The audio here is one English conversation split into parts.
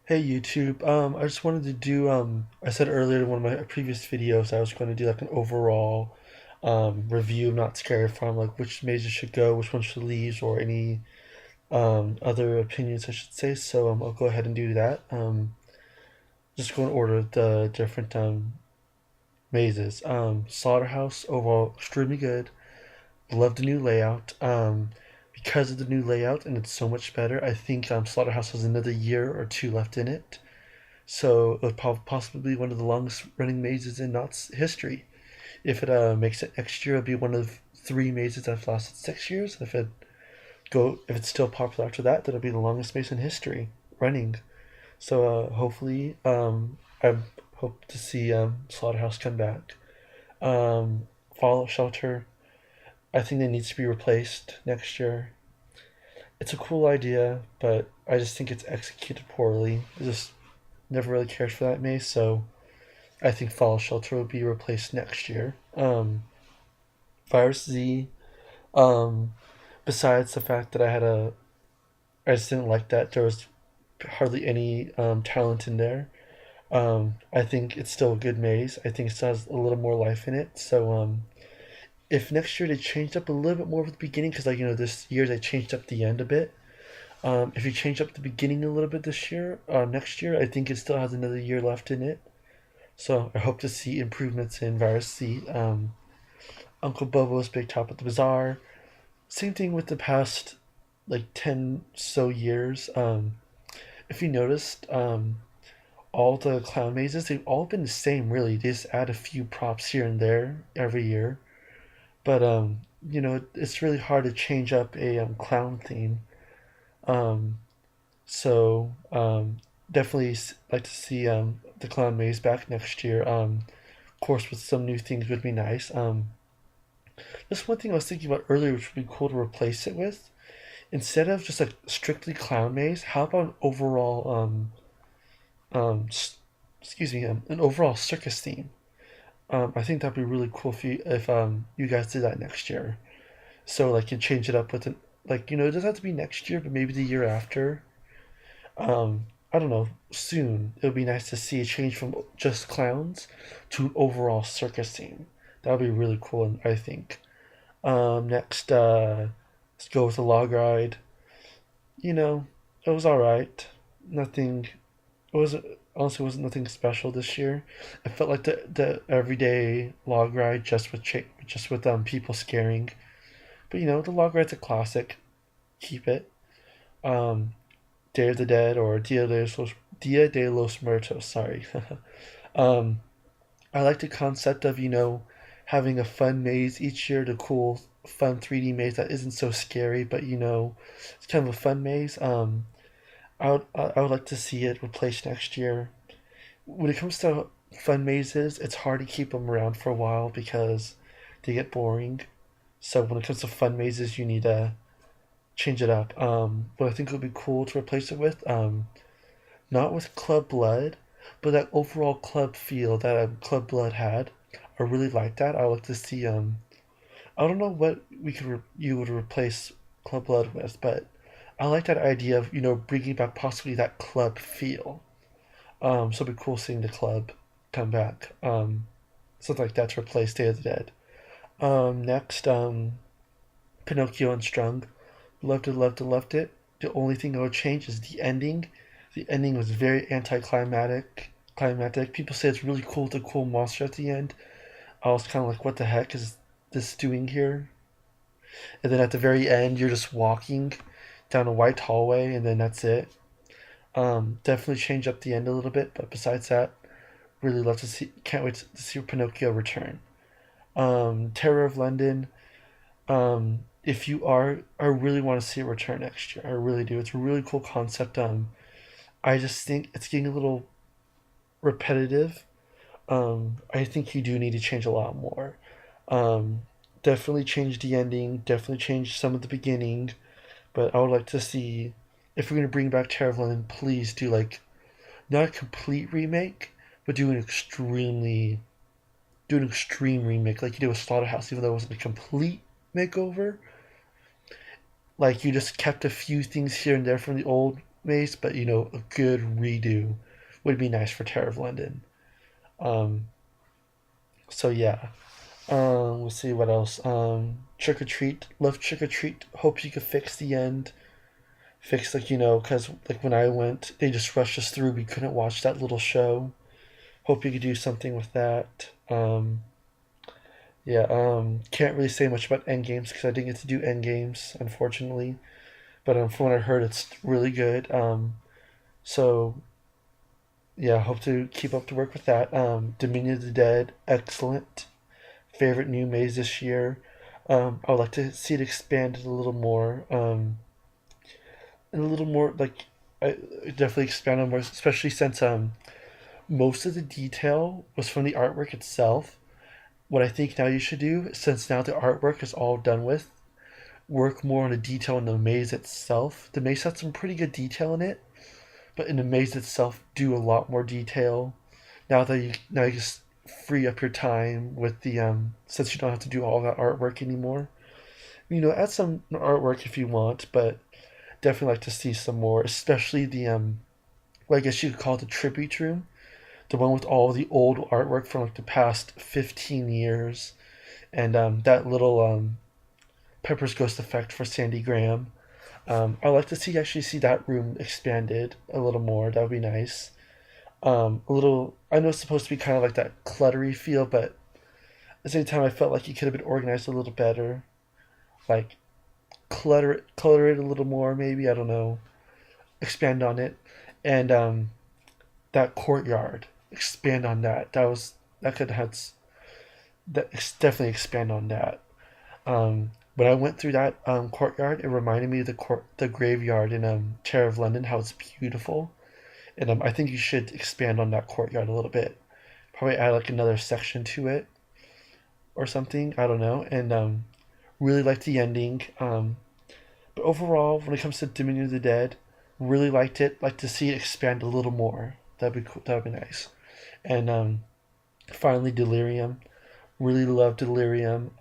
Hey YouTube, I just wanted to do, I said earlier in one of my previous videos I was going to do like an overall review of Not Scary Farm, like which mazes should go, which ones should leave, or any other opinions I should say. So I'll go ahead and do that. Just go in order of the different mazes. Slaughterhouse overall extremely good. Love the new layout. Because of the new layout and it's so much better, I think Slaughterhouse has another year or two left in it. So it would possibly be one of the longest running mazes in Knott's history. If it makes it next year, it'll be one of three mazes that have lasted 6 years. If it's still popular after that, then it'll be the longest maze in history running. So hopefully, I hope to see Slaughterhouse come back. Fallout Shelter, I think it needs to be replaced next year. It's a cool idea, but I just think it's executed poorly. I just never really cared for that maze, so I think Fallout Shelter will be replaced next year. Virus Z. Um, Besides the fact that I just didn't like that there was hardly any talent in there. I think it's still a good maze. I think it still has a little more life in it. So if next year they changed up a little bit more with the beginning, because this year they changed up the end a bit. If you change up the beginning a little bit this year, next year, I think it still has another year left in it. So I hope to see improvements in Virus C. Uncle Bobo's Big Top at the Bazaar. Same thing with the past like 10 so years. If you noticed, all the clown mazes, they've all been the same really. They just add a few props here and there every year. But it's really hard to change up a clown theme. Um, so definitely like to see the clown maze back next year. Of course, with some new things would be nice. Just one thing I was thinking about earlier, which would be cool to replace it with, instead of just like strictly clown maze, how about an overall um excuse me an overall circus theme? I think that'd be really cool if you guys did that next year. So like you change it up with an like it doesn't have to be next year, but maybe the year after. I don't know. Soon it would be nice to see a change from just clowns to an overall circus theme. That would be really cool, I think. Next, let's go with the log ride. You know, it was all right. Nothing. It wasn't honestly wasn't nothing special this year. It felt like the everyday log ride just with people scaring. But the log ride's a classic. Keep it. Um, Day of the Dead or Dia de los Muertos. Sorry. um, I like the concept of having a fun maze each year. The cool fun 3D maze that isn't so scary, but it's kind of a fun maze. I would like to see it replaced next year. When it comes to fun mazes, it's hard to keep them around for a while because they get boring. So when it comes to fun mazes, you need to change it up. What I think would be cool to replace it with, not with Club Blood, but that overall club feel that Club Blood had. I really like that. I would like to see. I don't know what you would replace Club Blood with, but I like that idea of bringing back possibly that club feel. So it'd be cool seeing the club come back. Something like that to replace Day of the Dead. Next, Pinocchio Unstrung. Loved it, loved it, loved it. The only thing I would change is the ending. The ending was very anticlimactic. Climactic. People say it's really cool, the cool monster at the end. I was kind of like, what the heck is this doing here? And then at the very end, you're just walking down a white hallway, and then that's it. Definitely change up the end a little bit, but besides that, really love to see. Can't wait to see Pinocchio return. Terror of London. If you are, I really want to see it return next year. I really do. It's a really cool concept. I just think it's getting a little repetitive. I think you do need to change a lot more. Um, Definitely change the ending. Definitely change some of the beginning. But I would like to see if we're gonna bring back Terror of London, please do like not a complete remake, but do an extreme remake like you did with Slaughterhouse, even though it wasn't a complete makeover. Like you just kept a few things here and there from the old maze, but a good redo would be nice for Terror of London. Um, so yeah. Let's see what else. Trick or Treat. Love Trick or Treat. Hope you could fix the end. Fix because like when I went, they just rushed us through. We couldn't watch that little show. Hope you could do something with that. Yeah. Can't really say much about End Games because I didn't get to do End Games, unfortunately. But from what I heard, it's really good. So yeah, hope to keep up to work with that. Dominion of the Dead, excellent. Favorite new maze this year. I would like to see it expanded a little more. And a little more like I definitely expand on more, especially since most of the detail was from the artwork itself. What I think now you should do, since now the artwork is all done with, work more on the detail in the maze itself. The maze had some pretty good detail in it, but in the maze itself, do a lot more detail. Now you just free up your time with the since you don't have to do all that artwork anymore. Add some artwork if you want, but definitely like to see some more, especially the well, I guess you could call it the tribute room, the one with all the old artwork from like the past 15 years, and that little Pepper's Ghost effect for Sandy Graham. I'd like to see that room expanded a little more. That would be nice. A little. I know it's supposed to be kind of like that cluttery feel, but at the same time, I felt like it could have been organized a little better. Like clutter it a little more, maybe. I don't know. Expand on it, and that courtyard. Expand on that. That could have that definitely expand on that. When I went through that courtyard, it reminded me of the graveyard in Terror of London. How it's beautiful, and I think you should expand on that courtyard a little bit. Probably add like another section to it or something. I don't know. And really liked the ending. But overall, when it comes to Dominion of the Dead, really liked it. Like to see it expand a little more. That'd be cool. That'd be nice. And finally, Delirium. Really love Delirium.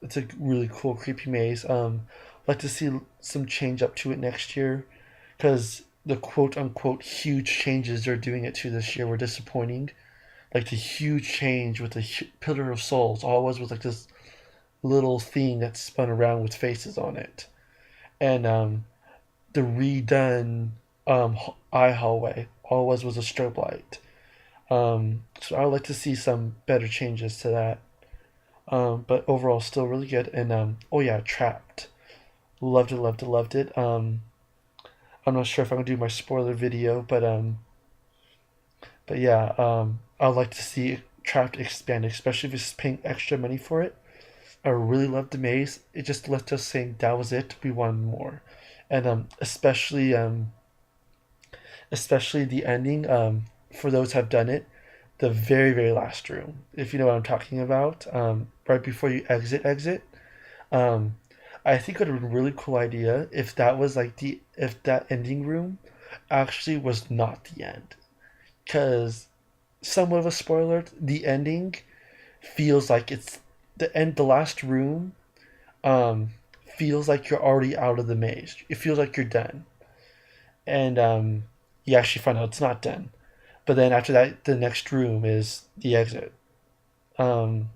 It's a really cool, creepy maze. Like to see some change up to it next year, because the quote unquote huge changes they're doing it to this year were disappointing. Like the huge change with the Pillar of Souls, all it was like this little thing that spun around with faces on it, and the redone eye hallway, all it was a strobe light. So I would like to see some better changes to that. But overall, still really good. And oh yeah, Trapped. Loved it, loved it, loved it. I'm not sure if I'm gonna do my spoiler video, but yeah, I'd like to see Trapped expand, especially if it's paying extra money for it. I really loved the maze. It just left us saying that was it. We wanted more, and especially the ending. For those who have done it, the very very last room, if you know what I'm talking about. Right before you exit. Um, I think it would have been a really cool idea if that was like the if that ending room actually was not the end, because somewhat of a spoiler, the ending feels like it's the end. The last room um, feels like you're already out of the maze. It feels like you're done, and you actually find out it's not done. But then after that, the next room is the exit. Um,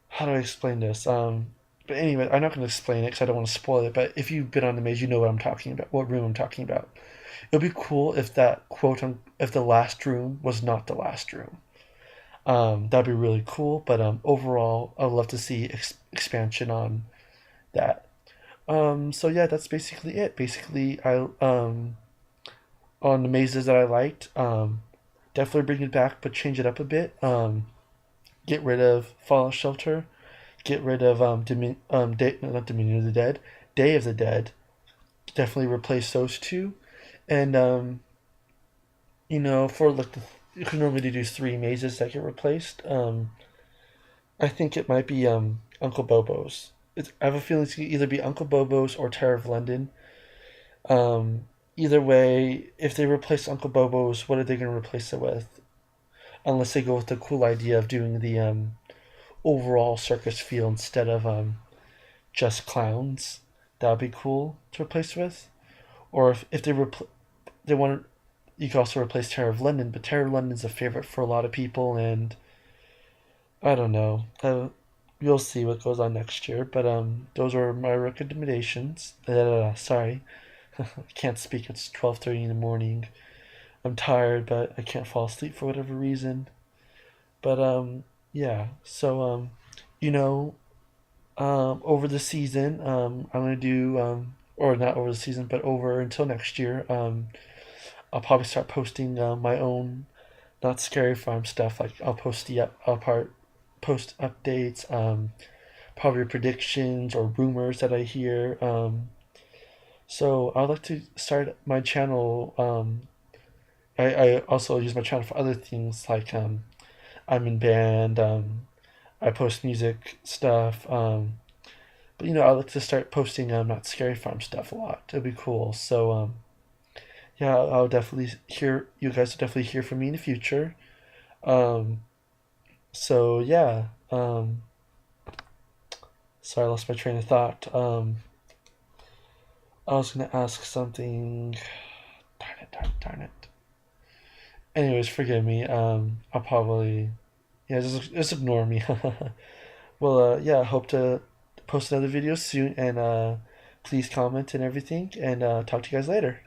how do I explain this? But anyway, I'm not going to explain it because I don't want to spoil it. But if you've been on the maze, you know what I'm talking about, what room I'm talking about. It would be cool if that if the last room was not the last room. That'd be really cool. But overall, I'd love to see expansion on that. So yeah, that's basically it. Basically, I on the mazes that I liked, definitely bring it back, but change it up a bit. Get rid of Fallout Shelter. Get rid of no, not Dominion of the Dead, Day of the Dead. Definitely replace those two, and for like you can normally do three mazes that get replaced. I think it might be Uncle Bobo's. I have a feeling it's gonna either be Uncle Bobo's or Terror of London. Either way, if they replace Uncle Bobo's, what are they going to replace it with? Unless they go with the cool idea of doing the overall circus feel instead of just clowns. That would be cool to replace with. Or if they want, you can also replace Terror of London, but Terror of London is a favorite for a lot of people, and I don't know. You'll see what goes on next year. But those are my recommendations. Sorry, I can't speak. It's 12:30 in the morning. I'm tired, but I can't fall asleep for whatever reason. But yeah. So you know, over the season, I'm gonna do or not over the season, but over until next year. I'll probably start posting my own not scary farm stuff. Like post updates, probably predictions or rumors that I hear. So I'd like to start my channel. I also use my channel for other things like I'm in band. I post music stuff. But I like to start posting not scary farm stuff a lot. It'd be cool. So yeah, I'll definitely hear you guys will definitely hear from me in the future. Um, so yeah. Sorry, I lost my train of thought. I was gonna ask something. Darn it! Darn it! Darn it! Anyways, forgive me. I'll probably yeah, just ignore me. Well, yeah, I hope to post another video soon, and please comment and everything, and talk to you guys later.